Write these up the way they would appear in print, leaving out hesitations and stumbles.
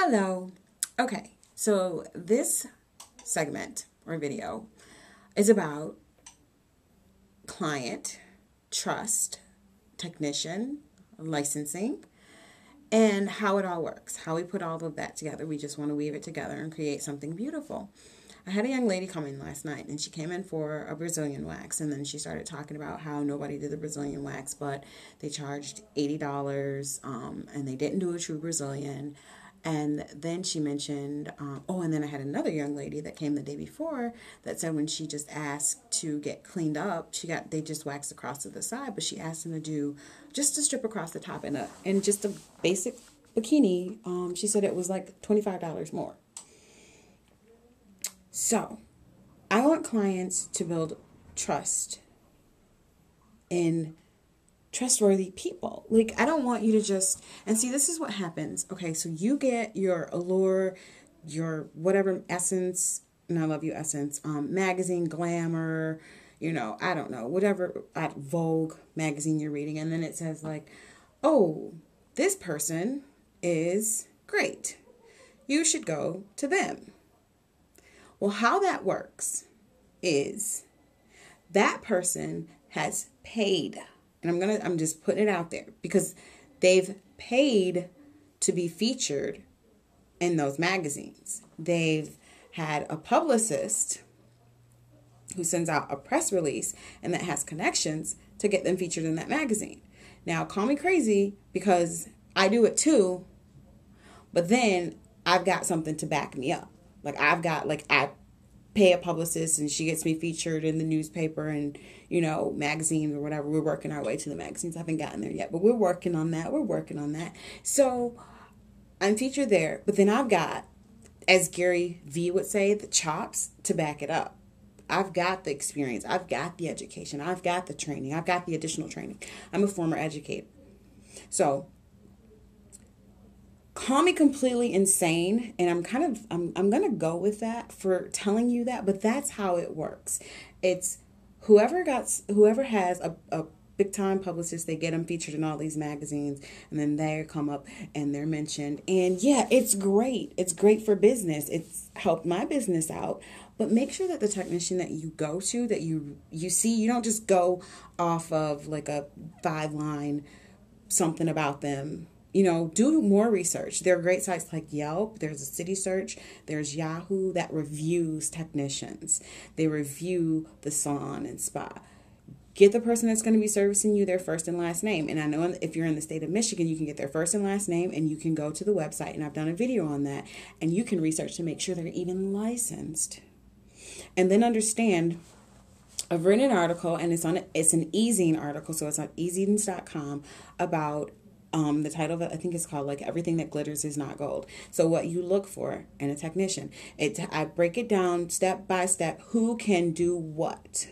Hello. Okay, so this segment or video is about client, trust, technician, licensing, and how it all works, how we put all of that together. We just want to weave it together and create something beautiful. I had a young lady come in last night, and she came in for a Brazilian wax, and then she started talking about how nobody did the Brazilian wax, but they charged $80, and they didn't do a true Brazilian. And then she mentioned, and then I had another young lady that came the day before that said when she just asked to get cleaned up, they just waxed across to the side, but she asked them to do just a strip across the top and just a basic bikini. She said it was like $25 more. So, I want clients to build trust in trustworthy people. Like, I don't want you to just, and see, this is what happens. Okay, so you get your Allure, your whatever Essence, and I love you Essence, magazine, Glamour, I don't know, whatever, at Vogue magazine you're reading, and then it says like, oh, this person is great. You should go to them. Well, how that works is that person has paid, and I'm just putting it out there because they've paid to be featured in those magazines. They've had a publicist who sends out a press release and that has connections to get them featured in that magazine. Now, call me crazy because I do it too, but then I've got something to back me up. I pay a publicist and she gets me featured in the newspaper and, magazines or whatever. We're working our way to the magazines. I haven't gotten there yet, but we're working on that. So I'm featured there, but then I've got, as Gary V would say, the chops to back it up. I've got the experience. I've got the education. I've got the training. I've got the additional training. I'm a former educator. So call me completely insane, and I'm going to go with that for telling you that, but that's how it works. It's whoever has a big time publicist, they get them featured in all these magazines, and then they come up and they're mentioned. And yeah, it's great. It's great for business. It's helped my business out. But make sure that the technician that you go to, that you see, you don't just go off of like a 5-line something about them. Do more research. There are great sites like Yelp. There's a City Search. There's Yahoo that reviews technicians. They review the salon and spa. Get the person that's going to be servicing you their first and last name. And I know if you're in the state of Michigan, you can get their first and last name and you can go to the website. And I've done a video on that. And you can research to make sure they're even licensed. And then understand, I've written an article, and it's an ezine article, so it's on ezines.com, about the title of it, I think it's called like Everything That Glitters Is Not Gold. So what you look for in a technician, I break it down step by step, who can do what.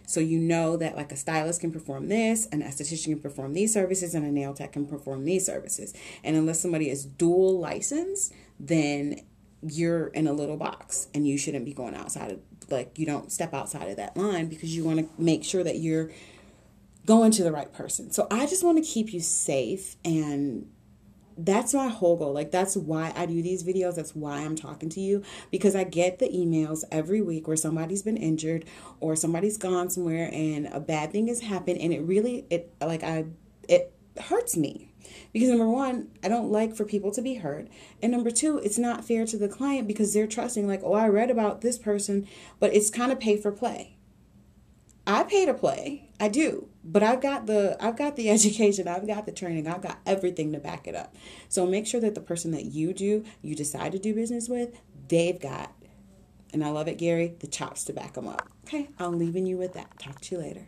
So you know that like a stylist can perform this, an esthetician can perform these services, and a nail tech can perform these services. And unless somebody is dual licensed, then you're in a little box and you shouldn't be going outside of, you don't step outside of that line because you want to make sure that you're going to the right person. So I just want to keep you safe, and that's my whole goal. That's why I do these videos. That's why I'm talking to you, because I get the emails every week where somebody's been injured or somebody's gone somewhere and a bad thing has happened, and it hurts me. Because number one, I don't like for people to be hurt. And number two, it's not fair to the client because they're trusting I read about this person, but it's kind of pay for play. I pay to play. I do. But I've got the education, I've got the training, I've got everything to back it up. So make sure that the person that you decide to do business with, they've got, and I love it, Gary, the chops to back them up. Okay, I'm leaving you with that. Talk to you later.